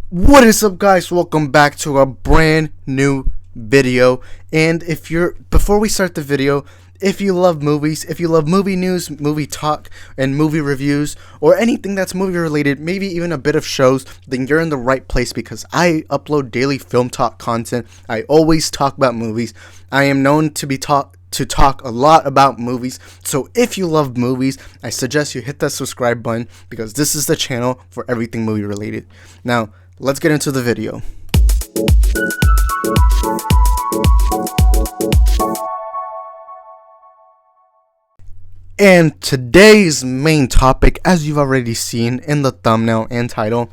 What is up, guys? Welcome back to a brand new video. And before we start the video, if you love movies, if you love movie news, movie talk, and movie reviews, or anything that's movie related, maybe even a bit of shows, then you're in the right place because I upload daily film talk content. I always talk about movies. I am known to talk a lot about movies. So if you love movies, I suggest you hit that subscribe button because this is the channel for everything movie related. Now, let's get into the video. And today's main topic, as you've already seen in the thumbnail and title,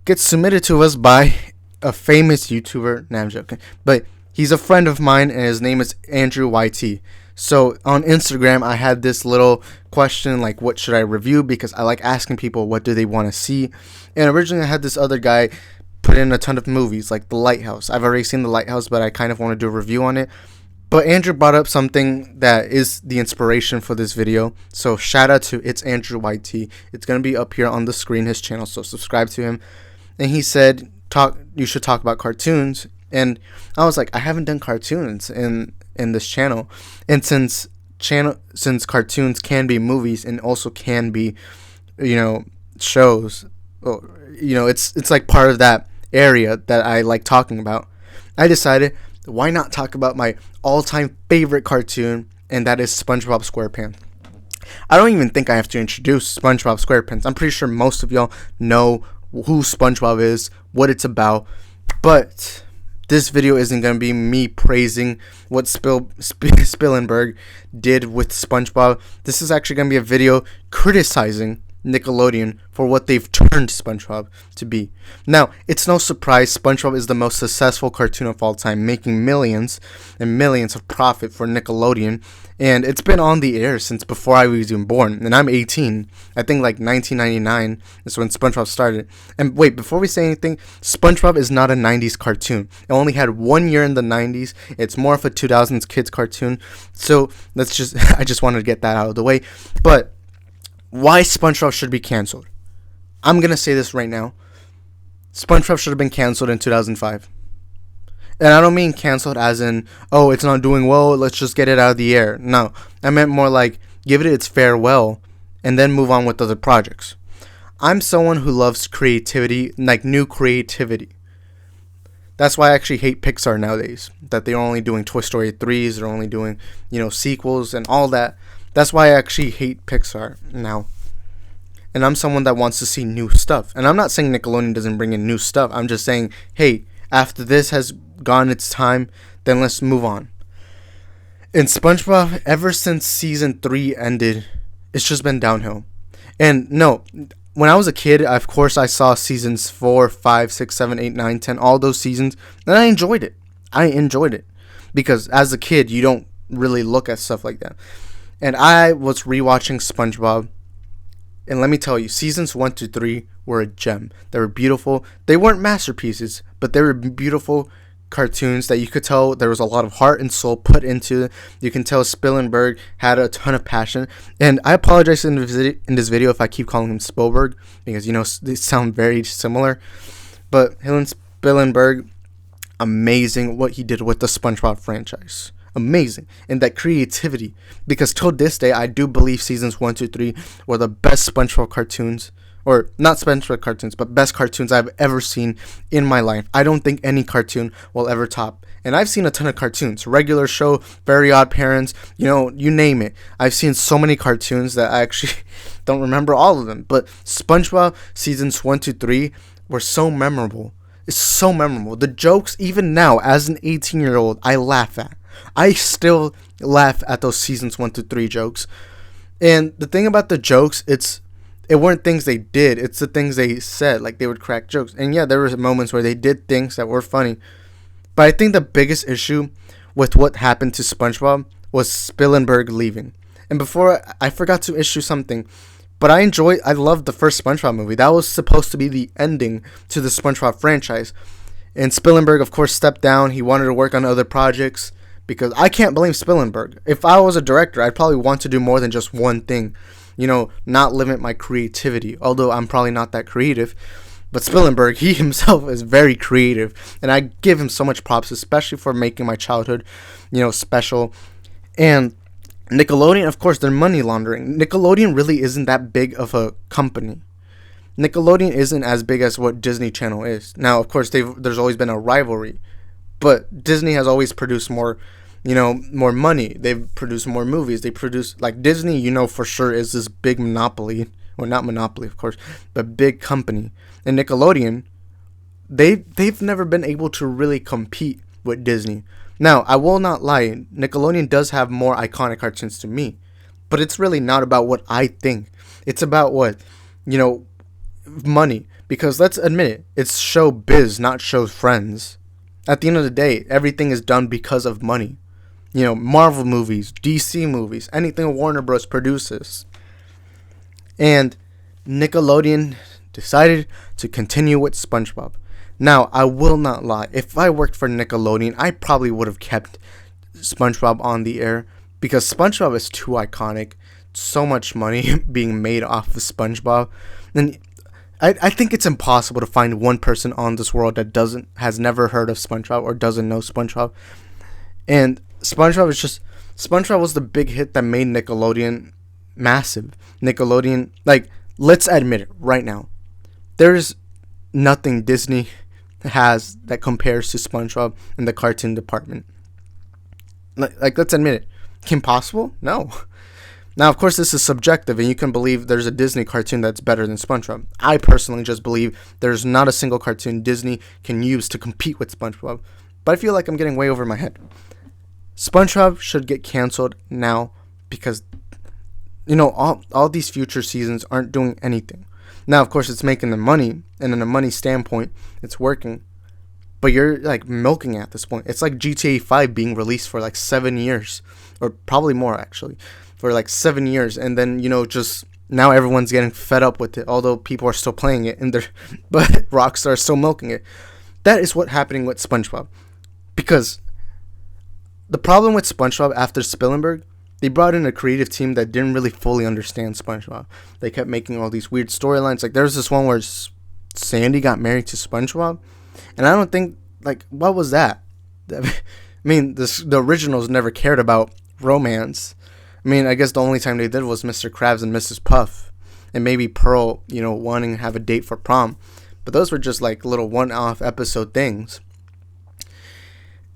gets submitted to us by a famous YouTuber. Nah, I'm joking. But he's a friend of mine and his name is Andrew YT. So on Instagram, I had this little question like, what should I review? Because I like asking people what do they want to see. And originally I had this other guy put in a ton of movies like The Lighthouse. I've already seen The Lighthouse, but I kind of want to do a review on it. But Andrew brought up something that is the inspiration for this video. So shout out to It's Andrew YT. It's going to be up here on the screen, his channel. So subscribe to him. And he said, you should talk about cartoons. And I was like, I haven't done cartoons in this channel. And since cartoons can be movies and also can be, shows, it's like part of that area that I like talking about. I decided, why not talk about my all-time favorite cartoon, and that is SpongeBob SquarePants. I don't even think I have to introduce SpongeBob SquarePants. I'm pretty sure most of y'all know who SpongeBob is, what it's about, but this video isn't going to be me praising what Spillenberg did with SpongeBob. This is actually going to be a video criticizing Nickelodeon for what they've turned SpongeBob to be. Now, it's no surprise SpongeBob is the most successful cartoon of all time, making millions and millions of profit for Nickelodeon, and it's been on the air since before I was even born, and I'm 18. I think like 1999 is when SpongeBob started. And wait, before we say anything, SpongeBob is not a 90s cartoon. It only had 1 year in the 90s. It's more of a 2000s kids cartoon. So I just wanted to get that out of the way. But why SpongeBob should be canceled? I'm going to say this right now. SpongeBob should have been canceled in 2005. And I don't mean canceled as in, oh, it's not doing well, let's just get it out of the air. No, I meant more like give it its farewell and then move on with other projects. I'm someone who loves creativity, like new creativity. That's why I actually hate Pixar nowadays. That they're only doing Toy Story 3s, they're only doing, sequels and all that. That's why I actually hate Pixar now. And I'm someone that wants to see new stuff. And I'm not saying Nickelodeon doesn't bring in new stuff. I'm just saying, hey, after this has gone its time, then let's move on. And SpongeBob, ever since season 3 ended, it's just been downhill. And no, when I was a kid, of course I saw seasons 4, 5, 6, 7, 8, 9, 10, all those seasons. And I enjoyed it. Because as a kid, you don't really look at stuff like that. And I was rewatching SpongeBob, and let me tell you, seasons 1 to 3 were a gem. They were beautiful. They weren't masterpieces, but they were beautiful cartoons that you could tell there was a lot of heart and soul put into it. You can tell Spillenberg had a ton of passion. And I apologize in this video if I keep calling him Spielberg, because, they sound very similar. But Helen Spillenberg, amazing what he did with the SpongeBob franchise. Amazing. And that creativity, because till this day I do believe seasons 1 to 3 were the best SpongeBob cartoons, or not SpongeBob cartoons, but best cartoons I've ever seen in my life. I don't think any cartoon will ever top. And I've seen a ton of cartoons, Regular Show, Very Odd Parents, you name it. I've seen so many cartoons that I actually don't remember all of them, but SpongeBob seasons 1 to 3 were so memorable. It's so memorable. The jokes, even now as an 18-year-old, I laugh at. I still laugh at those seasons 1 to 3 jokes. And the thing about the jokes, it weren't things they did, it's the things they said. Like, they would crack jokes. And yeah, there were moments where they did things that were funny. But I think the biggest issue with what happened to SpongeBob was Spillenberg leaving. And before, I forgot to issue something. But I loved the first SpongeBob movie. That was supposed to be the ending to the SpongeBob franchise. And Spillenberg, of course, stepped down. He wanted to work on other projects. Because I can't blame Spillenberg. If I was a director, I'd probably want to do more than just one thing. Not limit my creativity. Although I'm probably not that creative. But Spielberg, he himself is very creative, and I give him so much props, especially for making my childhood, special. And Nickelodeon, of course, they're money laundering. Nickelodeon really isn't that big of a company. Nickelodeon isn't as big as what Disney Channel is. Now, of course, there's always been a rivalry, but Disney has always produced more, more money. They've produced more movies. They produce, like Disney, for sure is this big monopoly. Well, not monopoly, of course, but big company. And Nickelodeon, they've never been able to really compete with Disney. Now, I will not lie, Nickelodeon does have more iconic cartoons to me, but it's really not about what I think. It's about what, money. Because let's admit it, it's show biz, not show friends. At the end of the day, everything is done because of money. Marvel movies, DC movies, anything Warner Bros. Produces. And Nickelodeon decided to continue with SpongeBob. Now, I will not lie. If I worked for Nickelodeon, I probably would have kept SpongeBob on the air because SpongeBob is too iconic. So much money being made off of SpongeBob. And I think it's impossible to find one person on this world that has never heard of SpongeBob or doesn't know SpongeBob. And SpongeBob was the big hit that made Nickelodeon massive. Nickelodeon, let's admit it right now. There's nothing Disney has that compares to SpongeBob in the cartoon department. Let's admit it. Impossible? No. Now, of course, this is subjective, and you can believe there's a Disney cartoon that's better than SpongeBob. I personally just believe there's not a single cartoon Disney can use to compete with SpongeBob. But I feel like I'm getting way over my head. SpongeBob should get canceled now because, all these future seasons aren't doing anything. Now, of course, it's making the money, and in a money standpoint, it's working. But you're, milking it at this point. It's like GTA 5 being released for, 7 years. Or probably more, actually. For, 7 years. And then, just now everyone's getting fed up with it. Although people are still playing it. But Rockstar is still milking it. That is what's happening with SpongeBob. Because the problem with SpongeBob after Spielberg, they brought in a creative team that didn't really fully understand SpongeBob. They kept making all these weird storylines. There's this one where Sandy got married to SpongeBob. And I don't think, what was that? I mean, the originals never cared about romance. I mean, I guess the only time they did was Mr. Krabs and Mrs. Puff. And maybe Pearl, wanting to have a date for prom. But those were just, little one-off episode things.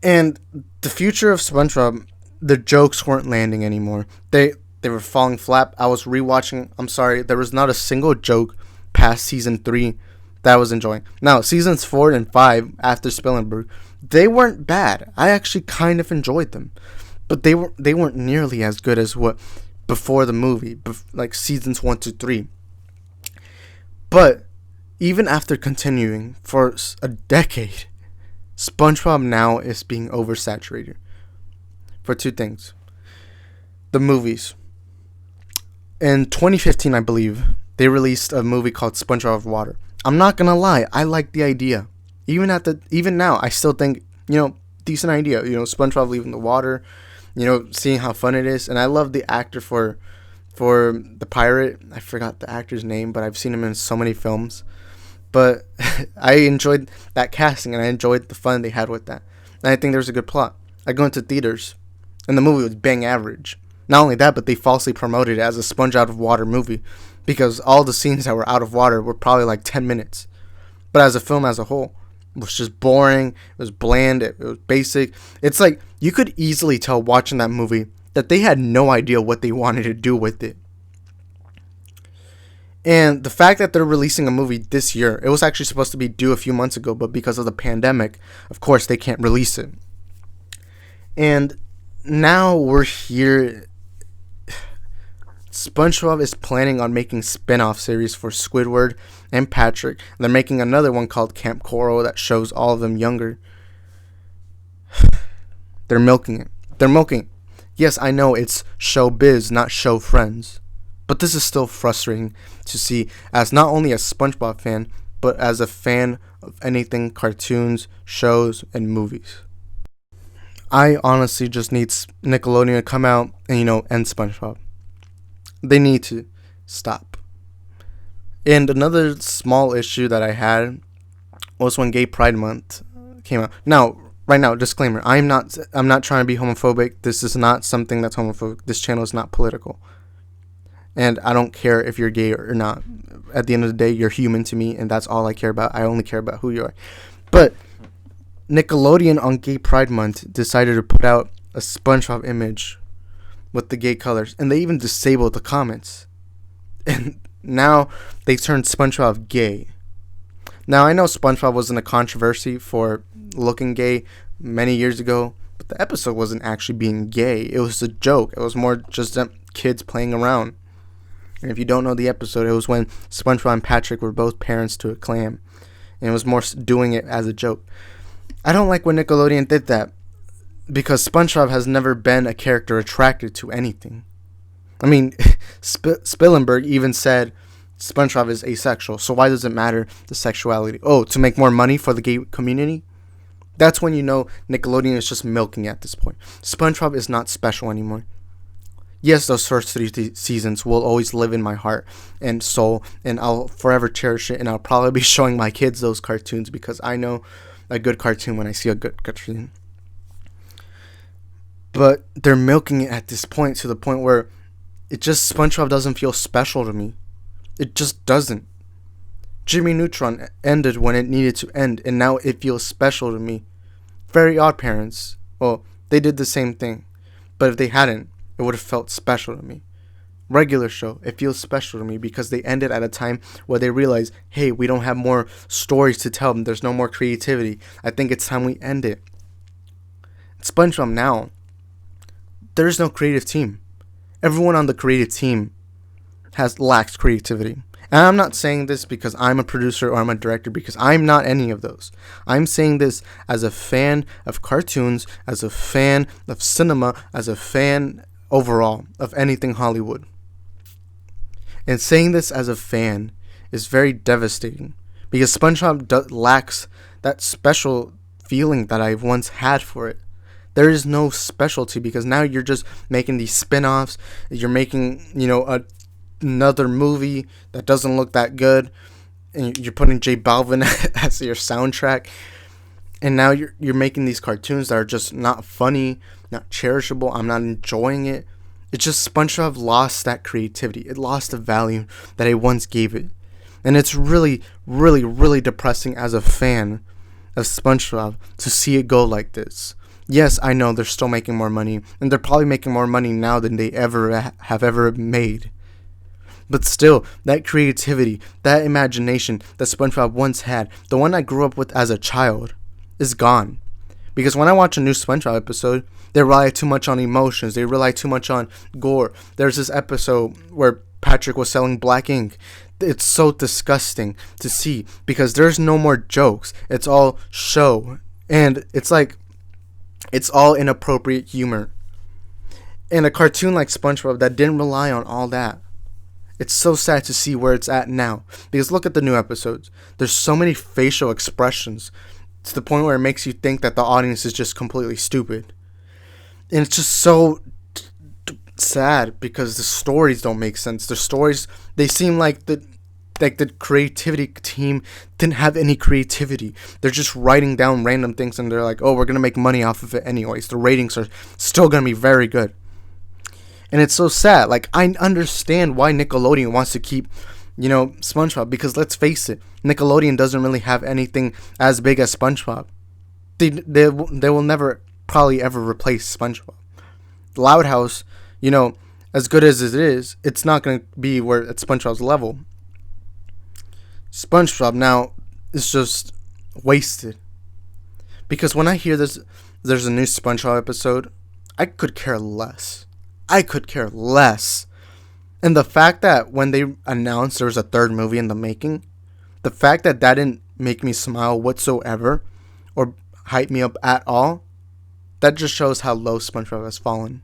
And the future of SpongeBob, the jokes weren't landing anymore. They were falling flat. I was rewatching. I'm sorry, there was not a single joke past season 3 that I was enjoying. Now, seasons 4 and 5 after Spielberg, they weren't bad. I actually kind of enjoyed them, but they weren't nearly as good as what before the movie, seasons 1 to 3. But even after continuing for a decade, SpongeBob now is being oversaturated for two things. The movies. In 2015, I believe, they released a movie called SpongeBob Water. I'm not gonna lie, I like the idea. Even now, I still think, decent idea. SpongeBob leaving the water, seeing how fun it is. And I love the actor for the pirate. I forgot the actor's name, but I've seen him in so many films. But I enjoyed that casting, and I enjoyed the fun they had with that. And I think there's a good plot. I go into theaters, and the movie was bang average. Not only that, but they falsely promoted it as a sponge out of water movie, because all the scenes that were out of water were probably 10 minutes. But as a film as a whole, it was just boring, it was bland, it was basic. It's you could easily tell watching that movie that they had no idea what they wanted to do with it. And the fact that they're releasing a movie this year, it was actually supposed to be due a few months ago, but because of the pandemic, of course, they can't release it. And now we're here. SpongeBob is planning on making spin-off series for Squidward and Patrick. They're making another one called Camp Coral that shows all of them younger. They're milking it. Yes, I know it's showbiz, not show friends. But this is still frustrating to see as not only a SpongeBob fan, but as a fan of anything cartoons, shows, and movies. I honestly just need Nickelodeon to come out and, end SpongeBob. They need to stop. And another small issue that I had was when Gay Pride Month came out. Now, right now, disclaimer: I'm not trying to be homophobic. This is not something that's homophobic. This channel is not political, and I don't care if you're gay or not. At the end of the day, you're human to me, and that's all I care about. I only care about who you are. But Nickelodeon on Gay Pride Month decided to put out a SpongeBob image with the gay colors, and they even disabled the comments. And now they turned SpongeBob gay. Now, I know SpongeBob was in a controversy for looking gay many years ago, but the episode wasn't actually being gay. It was a joke. It was more just kids playing around. And if you don't know the episode, it was when SpongeBob and Patrick were both parents to a clam. And it was more doing it as a joke. I don't like when Nickelodeon did that, because SpongeBob has never been a character attracted to anything. I mean, Spielberg even said SpongeBob is asexual, so why does it matter the sexuality? Oh, to make more money for the gay community? That's when you know Nickelodeon is just milking at this point. SpongeBob is not special anymore. Yes, those first 3 seasons will always live in my heart and soul, and I'll forever cherish it, and I'll probably be showing my kids those cartoons, because I know a good cartoon when I see a good cartoon. But they're milking it at this point, to the point where SpongeBob doesn't feel special to me. It just doesn't. Jimmy Neutron ended when it needed to end, and now it feels special to me. Very Odd Parents, well, they did the same thing, but if they hadn't, it would have felt special to me. Regular Show, it feels special to me because they ended at a time where they realized, hey, we don't have more stories to tell them. There's no more creativity. I think it's time we end it. SpongeBob now, there's no creative team. Everyone on the creative team lacks creativity. And I'm not saying this because I'm a producer or I'm a director, because I'm not any of those. I'm saying this as a fan of cartoons, as a fan of cinema, as a fan overall of anything Hollywood. And saying this as a fan is very devastating, because SpongeBob lacks that special feeling that I once had for it. There is no specialty, because now you're just making these spin-offs. You're making, another movie that doesn't look that good, and you're putting J Balvin as your soundtrack. And now you're making these cartoons that are just not funny, not cherishable. I'm not enjoying it. It's just SpongeBob lost that creativity. It lost the value that I once gave it. And it's really, really, really depressing as a fan of SpongeBob to see it go like this. Yes, I know they're still making more money, and they're probably making more money now than they have ever made. But still, that creativity, that imagination that SpongeBob once had, the one I grew up with as a child, is gone. Because when I watch a new SpongeBob episode, they rely too much on emotions. They rely too much on gore. There's this episode where Patrick was selling black ink. It's so disgusting to see, because there's no more jokes. It's all show. And it's like, it's all inappropriate humor. And a cartoon like SpongeBob that didn't rely on all that, it's so sad to see where it's at now. Because look at the new episodes. There's so many facial expressions to the point where it makes you think that the audience is just completely stupid. And it's just so sad, because the stories don't make sense. The stories, they seem like the creativity team didn't have any creativity. They're just writing down random things, and they're like, oh, we're going to make money off of it anyways. The ratings are still going to be very good. And it's so sad. Like, I understand why Nickelodeon wants to keep, SpongeBob, because let's face it, Nickelodeon doesn't really have anything as big as SpongeBob. They will never, probably ever replace SpongeBob. Loud House, as good as it is, it's not going to be where at SpongeBob's level. SpongeBob now is just wasted. Because when I hear there's a new SpongeBob episode, I could care less. And the fact that when they announced there was a third movie in the making, the fact that didn't make me smile whatsoever or hype me up at all, that just shows how low SpongeBob has fallen.